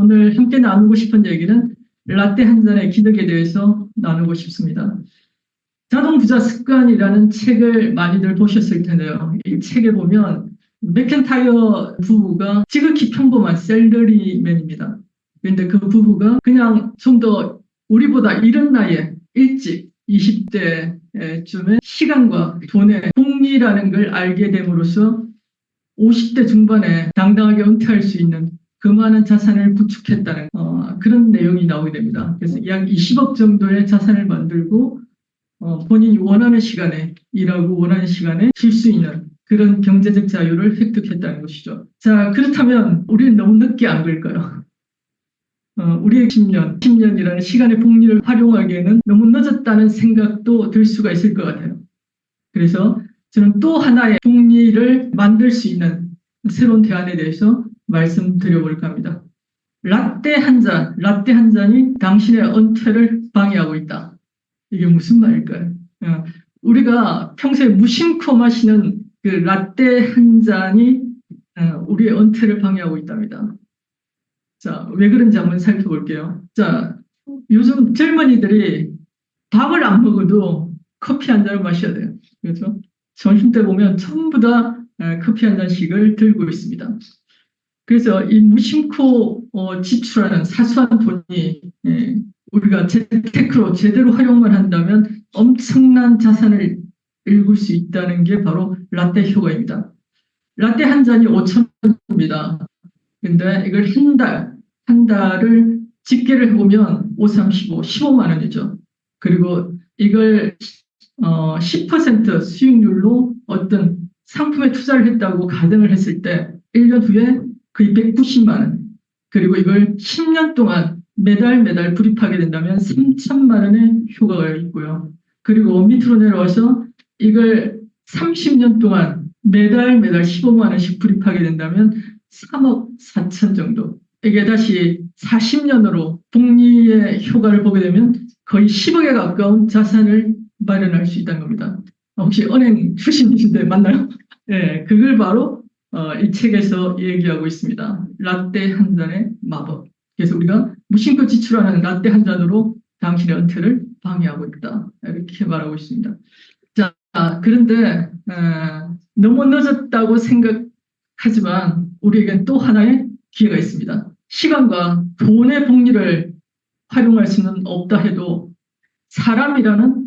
오늘 함께 나누고 싶은 얘기는 라떼 한 잔의 기적에 대해서 나누고 싶습니다. 자동부자 습관이라는 책을 많이들 보셨을 텐데요. 이 책에 보면 맥켄타이어 부부가 지극히 평범한 셀러리맨입니다. 그런데 그 부부가 그냥 좀 더 우리보다 이른 나이에 일찍 20대쯤에 시간과 돈의 복리라는 걸 알게 됨으로써 50대 중반에 당당하게 은퇴할 수 있는 그 많은 자산을 구축했다는 그런 내용이 나오게 됩니다. 그래서 약 20억 정도의 자산을 만들고 본인이 원하는 시간에 일하고 원하는 시간에 쉴 수 있는 그런 경제적 자유를 획득했다는 것이죠. 자, 그렇다면 우리는 너무 늦게 안 그럴까요? 우리의 10년이라는 시간의 복리를 활용하기에는 너무 늦었다는 생각도 들 수가 있을 것 같아요. 그래서 저는 또 하나의 복리를 만들 수 있는 새로운 대안에 대해서 말씀드려볼까 합니다. 라떼 한 잔이 당신의 은퇴를 방해하고 있다. 이게 무슨 말일까요? 우리가 평소에 무심코 마시는 그 라떼 한 잔이 우리의 은퇴를 방해하고 있답니다. 자, 왜 그런지 한번 살펴볼게요. 자, 요즘 젊은이들이 밥을 안 먹어도 커피 한 잔을 마셔야 돼요. 그렇죠? 점심 때 보면 전부 다 커피 한 잔씩을 들고 있습니다. 그래서 이 무심코 지출하는 사소한 돈이 우리가 재테크로 제대로 활용만 한다면 엄청난 자산을 일굴 수 있다는 게 바로 라떼 효과입니다. 라떼 한 잔이 5,000원입니다. 근데 이걸 한 달을 집계를 해보면 5, 3, 15, 15만 원이죠. 그리고 이걸 10% 수익률로 어떤 상품에 투자를 했다고 가정을 했을 때 1년 후에 거의 190만 원. 그리고 이걸 10년 동안 매달 불입하게 된다면 3천만 원의 효과가 있고요. 그리고 밑으로 내려와서 이걸 30년 동안 매달 15만 원씩 불입하게 된다면 3억 4천 정도. 이게 다시 40년으로 복리의 효과를 보게 되면 거의 10억에 가까운 자산을 마련할 수 있다는 겁니다. 혹시 은행 출신이신데 맞나요? 네, 그걸 바로 이 책에서 얘기하고 있습니다. 라떼 한 잔의 마법. 그래서 우리가 무심코 지출하는 라떼 한 잔으로 당신의 은퇴를 방해하고 있다. 이렇게 말하고 있습니다. 자, 그런데 너무 늦었다고 생각하지만 우리에겐 또 하나의 기회가 있습니다. 시간과 돈의 복리를 활용할 수는 없다 해도 사람이라는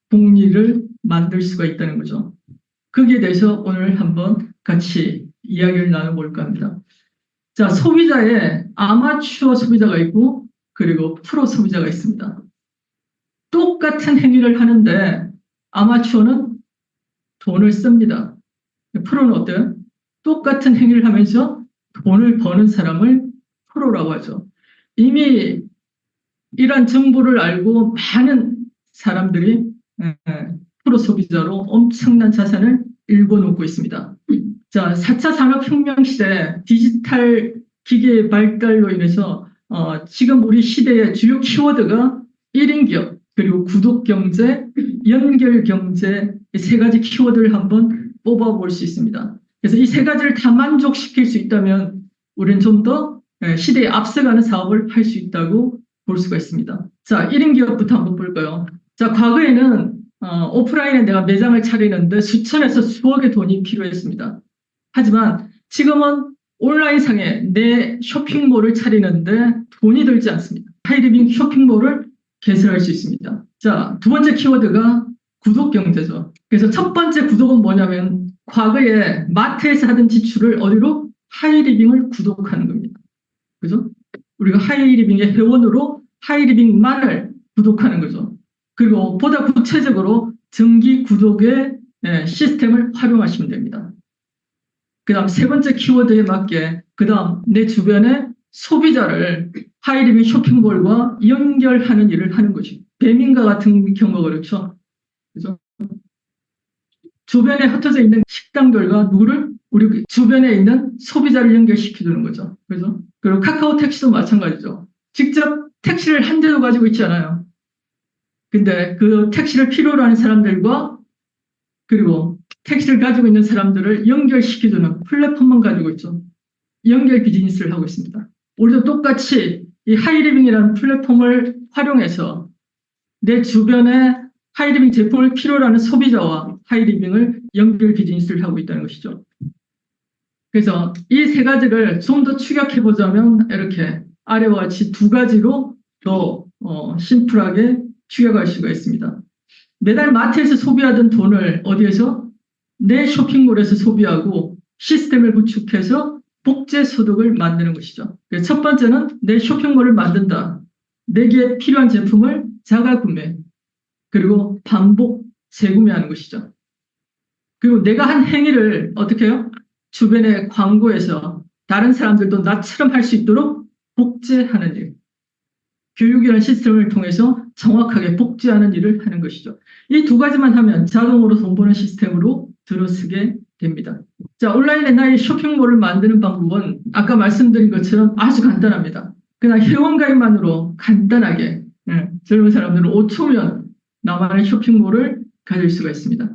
복리를 만들 수가 있다는 거죠. 거기에 대해서 오늘 한번 같이 이야기를 나눠볼까 합니다. 자, 소비자의 아마추어 소비자가 있고 그리고 프로 소비자가 있습니다. 똑같은 행위를 하는데 아마추어는 돈을 씁니다. 프로는 어때요? 똑같은 행위를 하면서 돈을 버는 사람을 프로라고 하죠. 이미 이러한 정보를 알고 많은 사람들이 프로 소비자로 엄청난 자산을 일궈놓고 있습니다. 자, 4차 산업혁명 시대 디지털 기계의 발달로 인해서 지금 우리 시대의 주요 키워드가 1인 기업, 그리고 구독경제, 연결경제 이 세 가지 키워드를 한번 뽑아볼 수 있습니다. 그래서 이 세 가지를 다 만족시킬 수 있다면 우리는 좀 더 시대에 앞서가는 사업을 할 수 있다고 볼 수가 있습니다. 자, 1인 기업부터 한번 볼까요? 자, 과거에는 오프라인에 내가 매장을 차리는데 수천에서 수억의 돈이 필요했습니다. 하지만 지금은 온라인상에 내 쇼핑몰을 차리는데 돈이 들지 않습니다. 하이리빙 쇼핑몰을 개설할 수 있습니다. 자, 두 번째 키워드가 구독경제죠. 그래서 첫 번째 구독은 뭐냐면 과거에 마트에서 하던 지출을 어디로? 하이리빙을 구독하는 겁니다. 그죠? 우리가 하이리빙의 회원으로 하이리빙만을 구독하는 거죠. 그리고 보다 구체적으로 정기 구독의 시스템을 활용하시면 됩니다. 그 다음 세 번째 키워드에 맞게 그 다음 내 주변의 소비자를 하이리빙 쇼핑몰과 연결하는 일을 하는 거죠. 배민과 같은 경우가 그렇죠. 그죠? 주변에 흩어져 있는 식당들과 누구를? 우리 주변에 있는 소비자를 연결시켜주는 거죠. 그죠? 그리고 카카오 택시도 마찬가지죠. 직접 택시를 한 대도 가지고 있지 않아요. 근데 그 택시를 필요로 하는 사람들과 그리고 택시를 가지고 있는 사람들을 연결시켜주는 플랫폼만 가지고 있죠. 연결 비즈니스를 하고 있습니다. 우리도 똑같이 이 하이리빙이라는 플랫폼을 활용해서 내 주변에 하이리빙 제품을 필요로 하는 소비자와 하이리빙을 연결 비즈니스를 하고 있다는 것이죠. 그래서 이 세 가지를 좀 더 추격해 보자면 이렇게 아래와 같이 두 가지로 더 심플하게 추격할 수가 있습니다. 매달 마트에서 소비하던 돈을 어디에서? 내 쇼핑몰에서 소비하고 시스템을 구축해서 복제 소득을 만드는 것이죠. 첫 번째는 내 쇼핑몰을 만든다. 내게 필요한 제품을 자가 구매, 그리고 반복 재구매하는 것이죠. 그리고 내가 한 행위를 어떻게 해요? 주변에 광고해서 다른 사람들도 나처럼 할 수 있도록 복제하는 일. 교육이라는 시스템을 통해서 정확하게 복제하는 일을 하는 것이죠. 이 두 가지만 하면 자동으로 돈 버는 시스템으로 들어서게 됩니다. 자, 온라인에 나의 쇼핑몰을 만드는 방법은 아까 말씀드린 것처럼 아주 간단합니다. 그냥 회원가입만으로 간단하게 젊은 사람들은 5초면 나만의 쇼핑몰을 가질 수가 있습니다.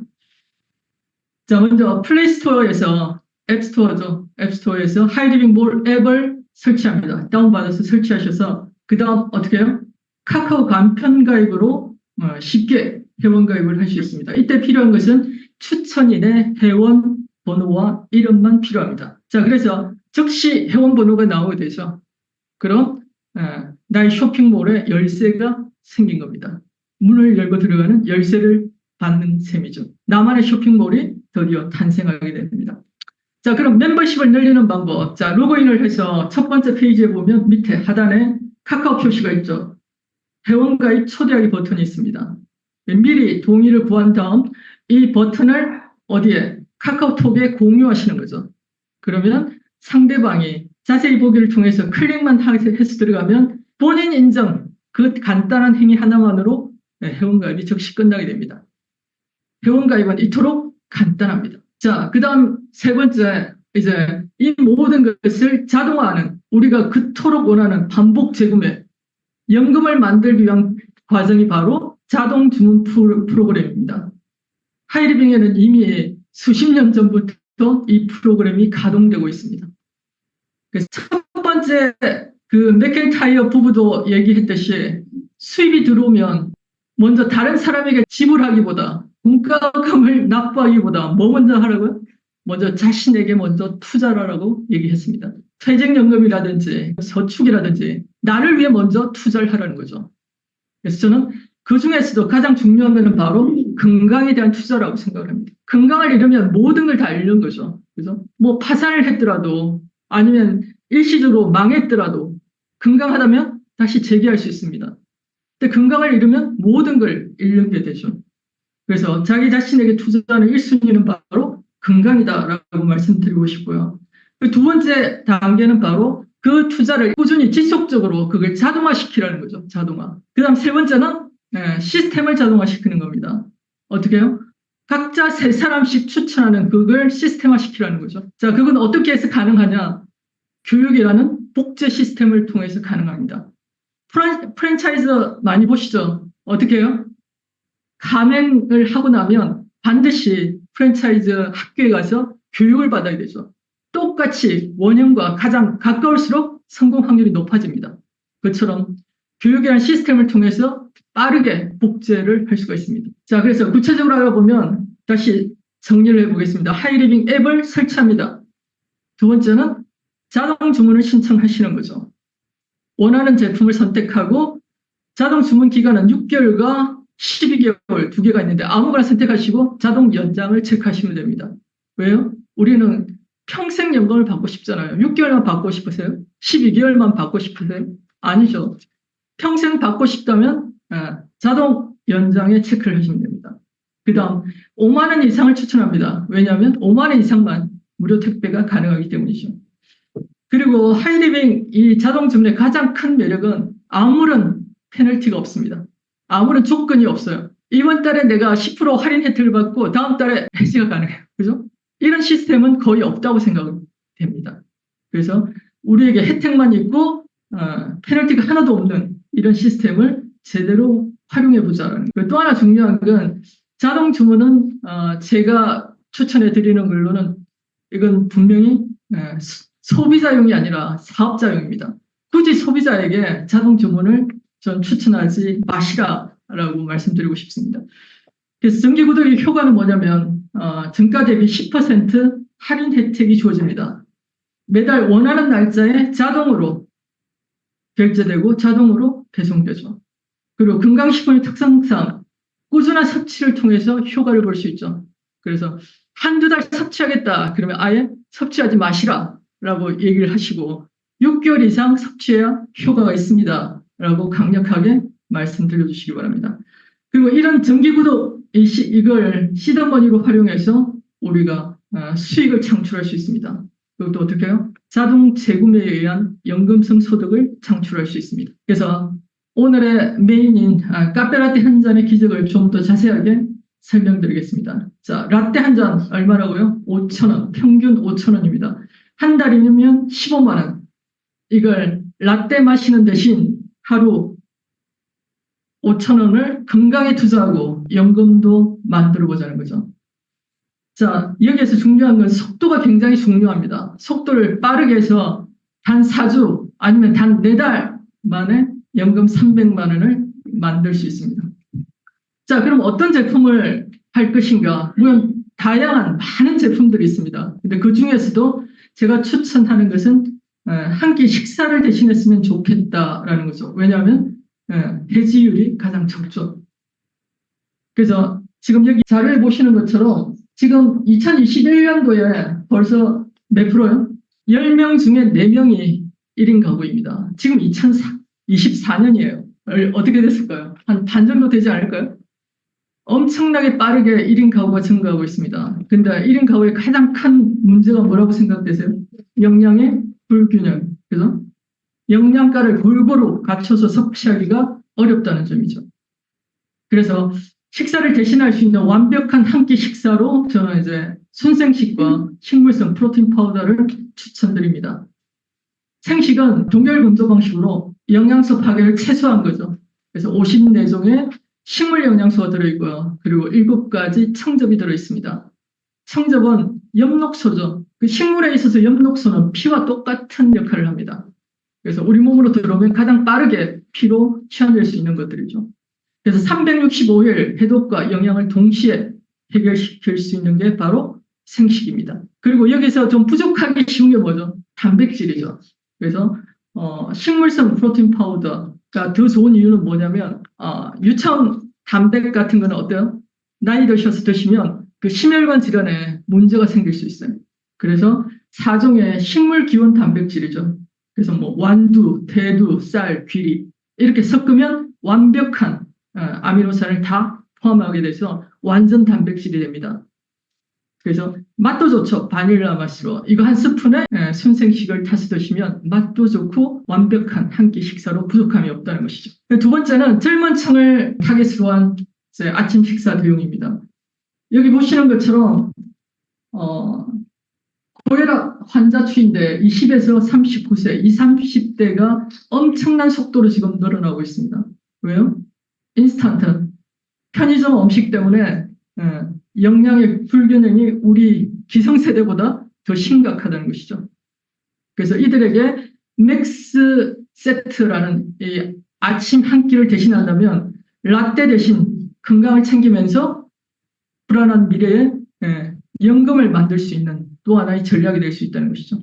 자, 먼저 플레이스토어에서 앱스토어죠. 앱스토어에서 하이리빙몰 앱을 설치합니다. 다운받아서 설치하셔서 그 다음 어떻게 해요? 카카오 간편 가입으로 쉽게 회원 가입을 할 수 있습니다. 이때 필요한 것은 추천인의 회원 번호와 이름만 필요합니다. 자, 그래서 즉시 회원 번호가 나오게 되죠. 그럼 나의 쇼핑몰에 열쇠가 생긴 겁니다. 문을 열고 들어가는 열쇠를 받는 셈이죠. 나만의 쇼핑몰이 드디어 탄생하게 됩니다. 자, 그럼 멤버십을 늘리는 방법. 자, 로그인을 해서 첫 번째 페이지에 보면 밑에 하단에 카카오 표시가 있죠. 회원가입 초대하기 버튼이 있습니다. 미리 동의를 구한 다음 이 버튼을 어디에? 카카오톡에 공유하시는 거죠. 그러면 상대방이 자세히 보기를 통해서 클릭만 해서 들어가면 본인 인정, 그 간단한 행위 하나만으로 회원가입이 즉시 끝나게 됩니다. 회원가입은 이토록 간단합니다. 자, 그 다음 세 번째, 이제 이 모든 것을 자동화하는, 우리가 그토록 원하는 반복 재구매, 연금을 만들기 위한 과정이 바로 자동 주문 프로그램입니다. 하이리빙에는 이미 수십 년 전부터 이 프로그램이 가동되고 있습니다. 그래서 첫 번째 그 맥켄타이어 부부도 얘기했듯이 수입이 들어오면 먼저 다른 사람에게 지불하기보다 공과금을 납부하기보다 뭐 먼저 하라고요? 먼저 자신에게 먼저 투자를 하라고 얘기했습니다. 퇴직연금이라든지 저축이라든지 나를 위해 먼저 투자를 하라는 거죠. 그래서 저는 그 중에서도 가장 중요한 것은 바로 건강에 대한 투자라고 생각을 합니다. 건강을 잃으면 모든 걸 다 잃는 거죠. 그래서 뭐 파산을 했더라도 아니면 일시적으로 망했더라도 건강하다면 다시 재기할 수 있습니다. 근데 건강을 잃으면 모든 걸 잃게 되죠. 그래서 자기 자신에게 투자하는 1순위는 바로 건강이다라고 말씀드리고 싶고요. 두 번째 단계는 바로 그 투자를 꾸준히 지속적으로 그걸 자동화시키라는 거죠. 자동화. 그 다음 세 번째는 시스템을 자동화시키는 겁니다. 어떻게 해요? 각자 세 사람씩 추천하는 그걸 시스템화시키라는 거죠. 자, 그건 어떻게 해서 가능하냐? 교육이라는 복제 시스템을 통해서 가능합니다. 프랜차이즈 많이 보시죠? 어떻게 해요? 가맹을 하고 나면 반드시 프랜차이즈 학교에 가서 교육을 받아야 되죠. 똑같이 원형과 가장 가까울수록 성공 확률이 높아집니다. 그처럼 교육이라는 시스템을 통해서 빠르게 복제를 할 수가 있습니다. 자, 그래서 구체적으로 알아보면 다시 정리를 해보겠습니다. 하이리빙 앱을 설치합니다. 두 번째는 자동 주문을 신청하시는 거죠. 원하는 제품을 선택하고 자동 주문 기간은 6개월과 12개월 두 개가 있는데 아무거나 선택하시고 자동 연장을 체크하시면 됩니다. 왜요? 우리는 평생 연금을 받고 싶잖아요. 6개월만 받고 싶으세요? 12개월만 받고 싶으세요? 아니죠. 평생 받고 싶다면 자동 연장에 체크를 하시면 됩니다. 그 다음 5만 원 이상을 추천합니다. 왜냐하면 5만 원 이상만 무료 택배가 가능하기 때문이죠. 그리고 하이리빙 이 자동 주문의 가장 큰 매력은 아무런 페널티가 없습니다. 아무런 조건이 없어요. 이번 달에 내가 10% 할인 혜택을 받고 다음 달에 해지가 가능해요. 그죠? 이런 시스템은 거의 없다고 생각됩니다. 그래서 우리에게 혜택만 있고 페널티가 하나도 없는 이런 시스템을 제대로 활용해 보자는 거예요. 또 하나 중요한 건 자동 주문은 제가 추천해 드리는 걸로는 이건 분명히 소비자용이 아니라 사업자용입니다. 굳이 소비자에게 자동 주문을 전 추천하지 마시라라고 말씀드리고 싶습니다. 그래서 정기구독의 효과는 뭐냐면 정가 대비 10% 할인 혜택이 주어집니다. 매달 원하는 날짜에 자동으로 결제되고 자동으로 배송되죠. 그리고 건강식품의 특성상 꾸준한 섭취를 통해서 효과를 볼 수 있죠. 그래서 한두 달 섭취하겠다 그러면 아예 섭취하지 마시라라고 얘기를 하시고 6개월 이상 섭취해야 효과가 있습니다 라고 강력하게 말씀드려 주시기 바랍니다. 그리고 이런 정기구독 이걸 시드머니로 활용해서 우리가 수익을 창출할 수 있습니다. 그것도 어떻게 해요? 자동 재구매에 의한 연금성 소득을 창출할 수 있습니다. 그래서 오늘의 메인인 카페라떼 한 잔의 기적을 좀 더 자세하게 설명드리겠습니다. 자, 라떼 한 잔 얼마라고요? 5,000원, 평균 5,000원입니다. 한 달이면 15만 원. 이걸 라떼 마시는 대신 하루 5,000원을 건강에 투자하고 연금도 만들어 보자는 거죠. 자, 여기에서 중요한 건 속도가 굉장히 중요합니다. 속도를 빠르게 해서 단 4주 아니면 단 4달 만에 연금 300만 원을 만들 수 있습니다. 자, 그럼 어떤 제품을 할 것인가? 물론 다양한 많은 제품들이 있습니다. 근데 그 중에서도 제가 추천하는 것은 한 끼 식사를 대신했으면 좋겠다라는 거죠. 왜냐하면 해지율이 가장 적죠. 그래서 지금 여기 자료에 보시는 것처럼 지금 2021년도에 벌써 몇 프로요? 10명 중에 4명이 1인 가구입니다. 지금 2024년이에요. 어떻게 됐을까요? 한 반 정도 되지 않을까요? 엄청나게 빠르게 1인 가구가 증가하고 있습니다. 근데 1인 가구의 가장 큰 문제가 뭐라고 생각되세요? 영양의 불균형. 그래서 영양가를 골고루 갖춰서 섭취하기가 어렵다는 점이죠. 그래서 식사를 대신할 수 있는 완벽한 한 끼 식사로 저는 이제 순생식과 식물성 프로틴 파우더를 추천드립니다. 생식은 동결 건조 방식으로 영양소 파괴를 최소화한 거죠. 그래서 54종의 식물 영양소가 들어있고요. 그리고 7가지 청접이 들어있습니다. 청접은 엽록소죠. 그 식물에 있어서 엽록소는 피와 똑같은 역할을 합니다. 그래서 우리 몸으로 들어오면 가장 빠르게 피로 취환될 수 있는 것들이죠. 그래서 365일 해독과 영양을 동시에 해결시킬 수 있는 게 바로 생식입니다. 그리고 여기서 좀 부족하기 쉬운 게 뭐죠? 단백질이죠. 그래서 식물성 프로틴 파우더가 더 좋은 이유는 뭐냐면 유청 단백 같은 거는 어때요? 나이 드셔서 드시면 그 심혈관 질환에 문제가 생길 수 있어요. 그래서 4종의 식물 기원 단백질이죠. 그래서 뭐 완두, 대두, 쌀, 귀리 이렇게 섞으면 완벽한 아미노산을 다 포함하게 돼서 완전 단백질이 됩니다. 그래서 맛도 좋죠. 바닐라 맛으로. 이거 한 스푼에 순생식을 타서 드시면 맛도 좋고 완벽한 한 끼 식사로 부족함이 없다는 것이죠. 두 번째는 젊은 층을 타겟으로 한 아침 식사 대용입니다. 여기 보시는 것처럼 고혈압 환자 추인데 20에서 39세, 20, 30대가 엄청난 속도로 지금 늘어나고 있습니다. 왜요? 인스턴트, 편의점 음식 때문에 영양의 불균형이 우리 기성세대보다 더 심각하다는 것이죠. 그래서 이들에게 맥스 세트라는 이 아침 한 끼를 대신한다면 라떼 대신 건강을 챙기면서 불안한 미래에 연금을 만들 수 있는 또 하나의 전략이 될 수 있다는 것이죠.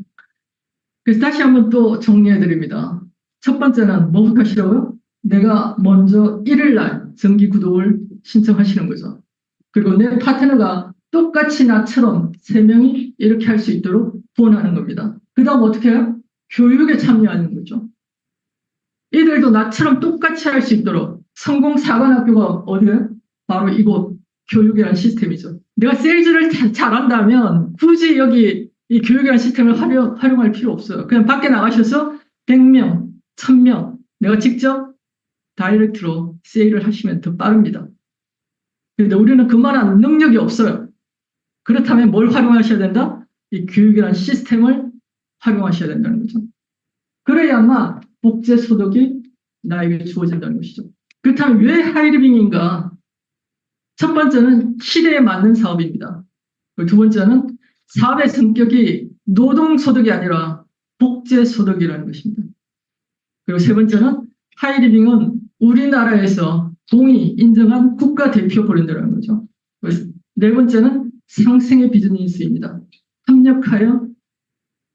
그래서 다시 한번 또 정리해 드립니다. 첫 번째는 뭐부터 하시라고요? 내가 먼저 1일날 정기 구독을 신청하시는 거죠. 그리고 내 파트너가 똑같이 나처럼 3명이 이렇게 할 수 있도록 후원하는 겁니다. 그 다음 어떻게 해요? 교육에 참여하는 거죠. 이들도 나처럼 똑같이 할 수 있도록 성공사관학교가 어디예요? 바로 이곳 교육이라는 시스템이죠. 내가 세일즈를 잘한다면 굳이 여기 이 교육이라는 시스템을 활용할 필요 없어요. 그냥 밖에 나가셔서 100명, 1000명 내가 직접 다이렉트로 세일을 하시면 더 빠릅니다. 그런데 우리는 그만한 능력이 없어요. 그렇다면 뭘 활용하셔야 된다? 이 교육이라는 시스템을 활용하셔야 된다는 거죠. 그래야만 복제 소득이 나에게 주어진다는 것이죠. 그렇다면 왜 하이리빙인가? 첫 번째는 시대에 맞는 사업입니다. 두 번째는 사업의 성격이 노동소득이 아니라 복제소득이라는 것입니다. 그리고 세 번째는 하이리빙은 우리나라에서 공이 인정한 국가대표 브랜드라는 거죠. 그래서 네 번째는 상생의 비즈니스입니다. 협력하여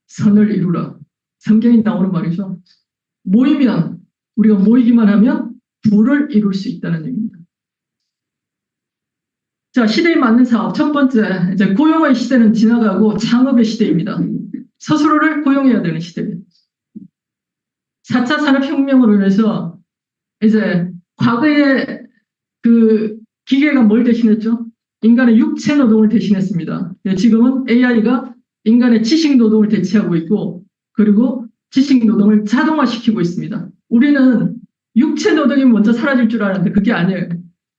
선을 이루라. 성경에 나오는 말이죠. 모이면, 우리가 모이기만 하면 부를 이룰 수 있다는 얘기입니다. 자, 시대에 맞는 사업. 첫 번째, 이제 고용의 시대는 지나가고 창업의 시대입니다. 스스로를 고용해야 되는 시대입니다. 4차 산업혁명으로 인해서 이제 과거에 그 기계가 뭘 대신했죠? 인간의 육체 노동을 대신했습니다. 지금은 AI가 인간의 지식 노동을 대체하고 있고, 그리고 지식 노동을 자동화시키고 있습니다. 우리는 육체 노동이 먼저 사라질 줄 알았는데 그게 아니에요.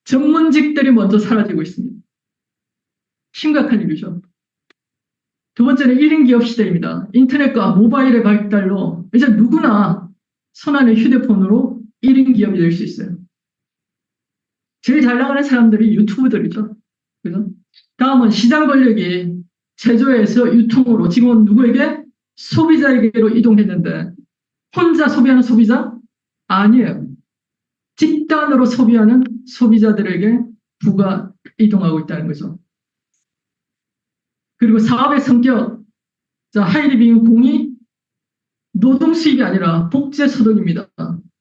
전문직들이 먼저 사라지고 있습니다. 심각한 일이죠. 두 번째는 1인 기업 시대입니다. 인터넷과 모바일의 발달로 이제 누구나 손안의 휴대폰으로 1인 기업이 될 수 있어요. 제일 잘 나가는 사람들이 유튜브들이죠. 그래서 다음은 시장 권력이 제조에서 유통으로 지금은 누구에게? 소비자에게로 이동했는데 혼자 소비하는 소비자? 아니에요. 집단으로 소비하는 소비자들에게 부가 이동하고 있다는 거죠. 그리고 사업의 성격, 자, 하이리빙 공이 노동 수입이 아니라 복제 소득입니다.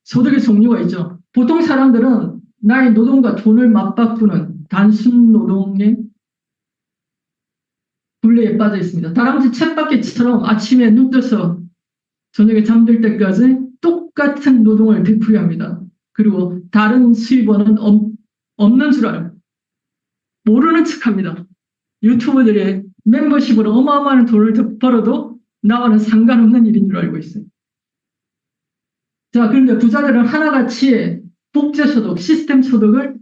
소득의 종류가 있죠. 보통 사람들은 나의 노동과 돈을 맞바꾸는 단순 노동의 굴레에 빠져 있습니다. 다람쥐 쳇바퀴처럼 아침에 눈 떠서 저녁에 잠들 때까지 똑같은 노동을 되풀이합니다. 그리고 다른 수입원은 없는 줄 알아요. 모르는 척합니다. 유튜버들이 멤버십으로 어마어마한 돈을 벌어도 나와는 상관없는 일인 줄 알고 있어요. 자, 그런데 부자들은 하나같이 복제소득, 시스템 소득을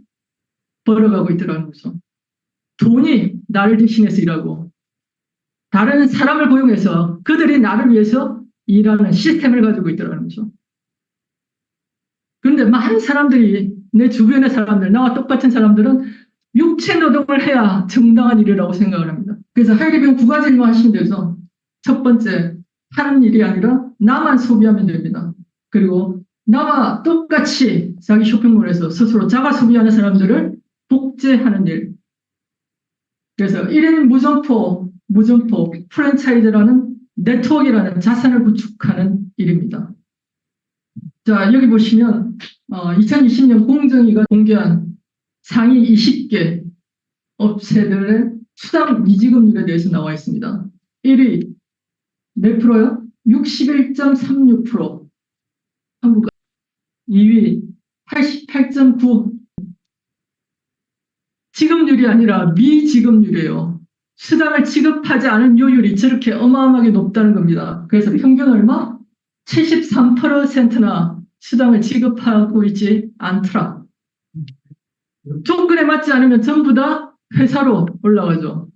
벌어가고 있더라는 거죠. 돈이 나를 대신해서 일하고 다른 사람을 고용해서 그들이 나를 위해서 일하는 시스템을 가지고 있더라는 거죠. 그런데 많은 사람들이, 내 주변의 사람들, 나와 똑같은 사람들은 육체 노동을 해야 정당한 일이라고 생각을 합니다. 그래서 하이리빙 9가지만 하시면 돼서 첫 번째, 하는 일이 아니라 나만 소비하면 됩니다. 그리고 나와 똑같이 자기 쇼핑몰에서 스스로 자가 소비하는 사람들을 복제하는 일. 그래서 1인 무점포, 프랜차이즈라는 네트워크라는 자산을 구축하는 일입니다. 자, 여기 보시면 2020년 공정위가 공개한 상위 20개 업체들의 수당 미지급률에 대해서 나와 있습니다. 1위 몇 프로요? 61.36%. 한국 2위 88.9%. 지급률이 아니라 미지급률이에요. 수당을 지급하지 않은 요율이 저렇게 어마어마하게 높다는 겁니다. 그래서 평균 얼마? 73%나 수당을 지급하고 있지 않더라. 조건에 맞지 않으면 전부 다 회사로 올라가죠.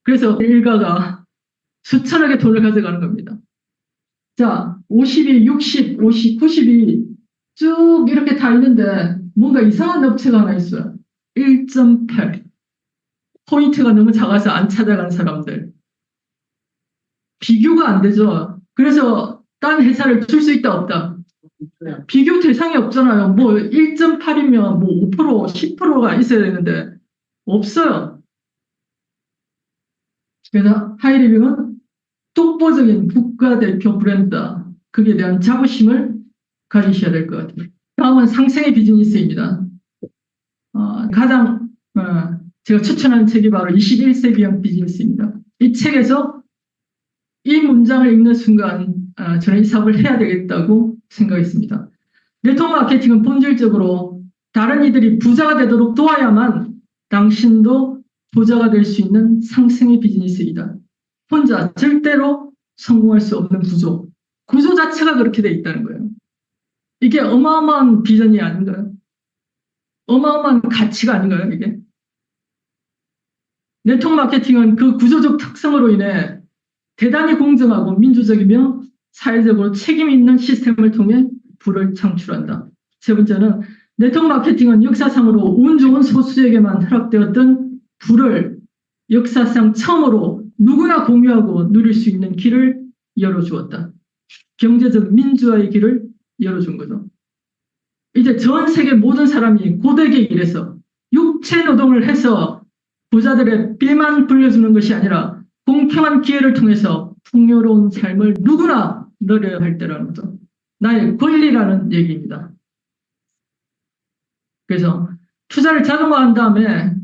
그래서 일가가 수천억의 돈을 가져가는 겁니다. 자, 52, 60, 50, 92 쭉 이렇게 다 있는데 뭔가 이상한 업체가 하나 있어요. 1.8. 포인트가 너무 작아서 안 찾아간 사람들. 비교가 안 되죠. 그래서 딴 회사를 줄 수 있다 없다. 비교 대상이 없잖아요. 뭐 1.8이면 뭐 5%, 10%가 있어야 되는데 없어요. 그래서 하이리빙은 독보적인 국가대표 브랜드다. 거기에 대한 자부심을 가지셔야 될 것 같아요. 다음은 상생의 비즈니스입니다. 가장 제가 추천하는 책이 바로 21세기형 비즈니스입니다. 이 책에서 이 문장을 읽는 순간 저는 이 사업을 해야 되겠다고 생각했습니다. 네트워크 마케팅은 본질적으로 다른 이들이 부자가 되도록 도와야만 당신도 부자가 될 수 있는 상생의 비즈니스이다. 혼자 절대로 성공할 수 없는 구조. 구조 자체가 그렇게 돼 있다는 거예요. 이게 어마어마한 비전이 아닌가요? 어마어마한 가치가 아닌가요, 이게? 네트워크 마케팅은 그 구조적 특성으로 인해 대단히 공정하고 민주적이며 사회적으로 책임 있는 시스템을 통해 부를 창출한다. 세 번째는 네트워크 마케팅은 역사상으로 운 좋은 소수에게만 허락되었던 부를 역사상 처음으로 누구나 공유하고 누릴 수 있는 길을 열어주었다. 경제적 민주화의 길을 열어준 거죠. 이제 전 세계 모든 사람이 고되게 일해서 육체 노동을 해서 부자들의 뼈만 불려주는 것이 아니라 공평한 기회를 통해서 풍요로운 삶을 누구나 누려야 할 때라는 거죠. 나의 권리라는 얘기입니다. 그래서 투자를 자동화한 다음에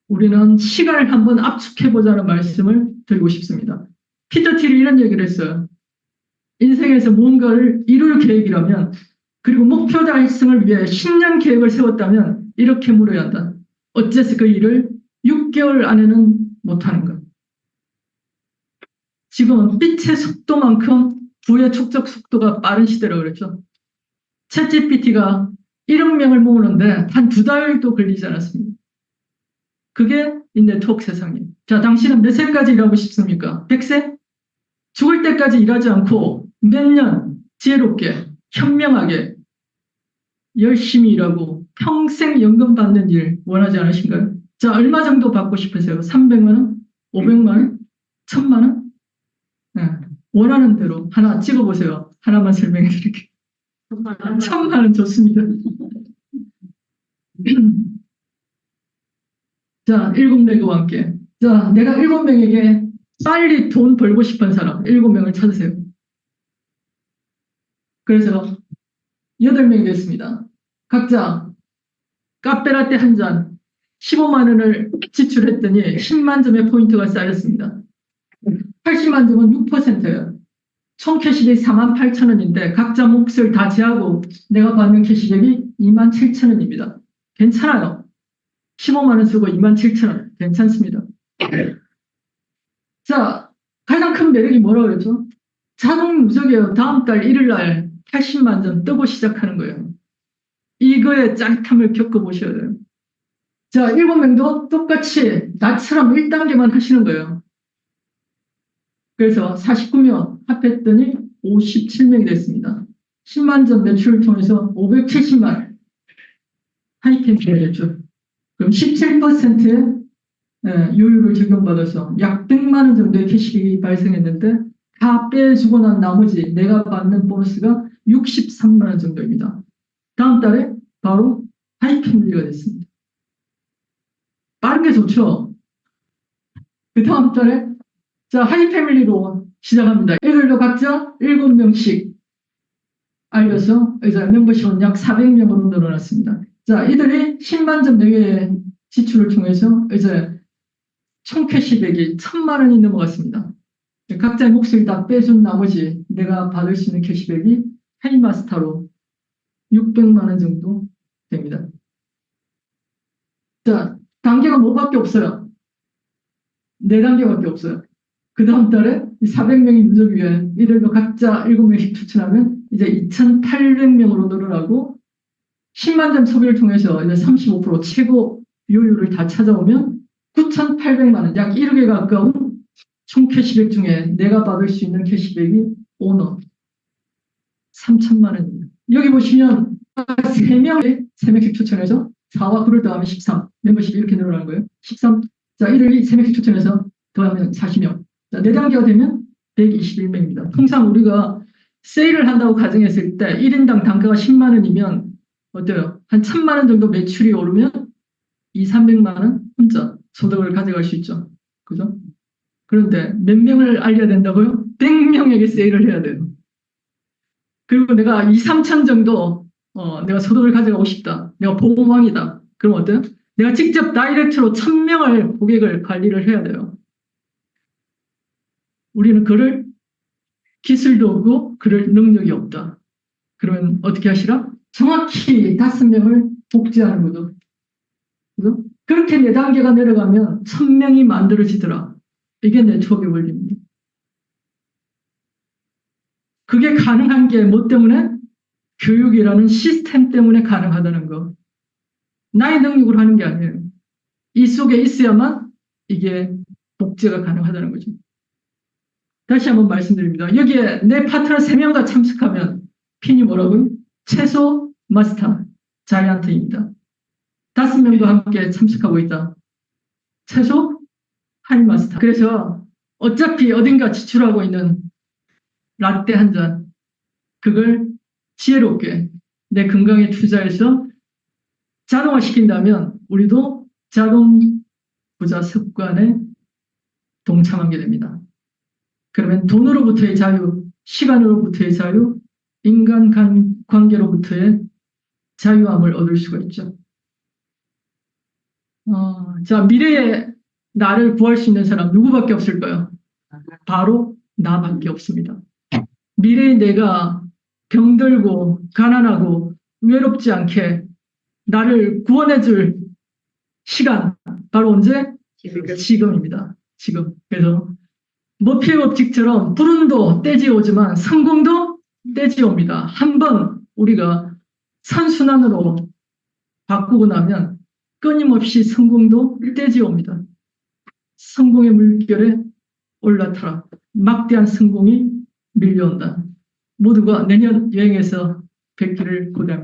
우리는 시간을 한번 압축해보자는 말씀을 드리고 싶습니다. 피터 틸이 이런 얘기를 했어요. 인생에서 무언가를 이룰 계획이라면, 그리고 목표 달성을 위해 10년 계획을 세웠다면 이렇게 물어야 한다. 어째서 그 일을 6개월 안에는 못하는 것? 지금은 빛의 속도만큼 부의 축적 속도가 빠른 시대라고 그랬죠. 챗GPT가 1억 명을 모으는데 한 2달도 걸리지 않았습니다. 그게 이 네트워크 세상이에요. 자, 당신은 몇 세까지 일하고 싶습니까? 100세? 죽을 때까지 일하지 않고 몇 년 지혜롭게, 현명하게, 열심히 일하고 평생 연금 받는 일 원하지 않으신가요? 자, 얼마 정도 받고 싶으세요? 300만 원? 500만 원? 1000만 원? 네. 원하는 대로 하나 찍어보세요. 하나만 설명해 드릴게요. 1000만 원 좋습니다. 자, 7명과 함께. 자, 내가 7명에게 빨리 돈 벌고 싶은 사람 7명을 찾으세요. 그래서 8명이 됐습니다. 각자 카페라떼 한 잔 15만 원을 지출했더니 10만 점의 포인트가 쌓였습니다. 80만 점은 6%예요. 총 캐시백이 48,000원인데 각자 몫을 다 제하고 내가 받는 캐시백이 27,000원입니다. 괜찮아요. 15만 원 쓰고 27,000원. 괜찮습니다. 자, 가장 큰 매력이 뭐라고 그랬죠? 자동 누적이에요. 다음 달 1일 날 80만 점 뜨고 시작하는 거예요. 이거의 짜릿함을 겪어보셔야 돼요. 자, 7명도 똑같이 나처럼 1단계만 하시는 거예요. 그래서 49명 합했더니 57명이 됐습니다. 10만 점 매출을 통해서 570만 하이템이 됐죠. 그럼 17%의 요율을 적용받아서 약 100만 원 정도의 캐시백이 발생했는데 다 빼주고 난 나머지 내가 받는 보너스가 63만 원 정도입니다. 다음 달에 바로 하이패밀리가 됐습니다. 빠른 게 좋죠? 그 다음 달에 자, 하이패밀리로 시작합니다. 애들도 각자 7명씩 알려서 이제 멤버십은 약 400명으로 늘어났습니다. 자, 이들이 10만 점 내외의 지출을 통해서 이제 총 캐시백이 1000만 원이 넘어갔습니다. 각자의 몫을 다 빼준 나머지 내가 받을 수 있는 캐시백이 하이마스터로 600만 원 정도 됩니다. 자, 단계가 뭐밖에 없어요. 4단계밖에 없어요. 그 다음 달에 400명이 누적 위에 이들도 각자 7명씩 추천하면 이제 2800명으로 늘어나고 10만 점 소비를 통해서 이제 35% 최고 요율을 다 찾아오면 9,800만 원, 약 1억에 가까운 총 캐시백 중에 내가 받을 수 있는 캐시백이 오너 3천만 원입니다. 여기 보시면 3명씩 추천해서 4와 9를 더하면 13, 멤버십이 이렇게 늘어나는 거예요. 13, 자, 이를 3명씩 추천해서 더하면 40명. 자, 4단계가 되면 121명입니다. 통상 우리가 세일을 한다고 가정했을 때 1인당 단가가 10만 원이면 어때요? 한 1000만 원 정도 매출이 오르면 200~300만 원 혼자 소득을 가져갈 수 있죠. 그죠? 그런데 몇 명을 알려야 된다고요? 100명에게 세일을 해야 돼요. 그리고 내가 2~3천 정도 내가 소득을 가져가고 싶다. 내가 보험왕이다. 그럼 어때요? 내가 직접 다이렉트로 1000명을 고객을 관리를 해야 돼요. 우리는 그럴 기술도 없고 그럴 능력이 없다. 그러면 어떻게 하시라? 정확히 5명을 복제하는 거죠. 그죠? 그렇게 4단계가 내려가면 1000명이 만들어지더라. 이게 네트워크의 원리입니다. 그게 가능한 게 뭐 때문에? 교육이라는 시스템 때문에 가능하다는 거. 나의 능력으로 하는 게 아니에요. 이 속에 있어야만 이게 복제가 가능하다는 거죠. 다시 한번 말씀드립니다. 여기에 내 파트너 3명과 참석하면 핀이 뭐라고요? 최소 마스터 자이언트입니다. 5명도 함께 참석하고 있다. 최소 하이 마스터. 그래서 어차피 어딘가 지출하고 있는 라떼 한 잔, 그걸 지혜롭게 내 건강에 투자해서 자동화시킨다면 우리도 자동 부자 습관에 동참하게 됩니다. 그러면 돈으로부터의 자유, 시간으로부터의 자유, 인간 관계로부터의 자유함을 얻을 수가 있죠. 자, 미래에 나를 구할 수 있는 사람 누구밖에 없을까요? 바로 나밖에 없습니다. 미래의 내가 병들고 가난하고 외롭지 않게 나를 구원해줄 시간 바로 언제? 지금입니다. 지금. 그래서 머피의 법칙처럼 불운도 때지 오지만 성공도 때지 옵니다. 한번 우리가 선순환으로 바꾸고 나면 끊임없이 성공도 때지 옵니다. 성공의 물결에 올라타라. 막대한 성공이 밀려온다. 모두가 내년 여행에서 뵙기를 고대합니다.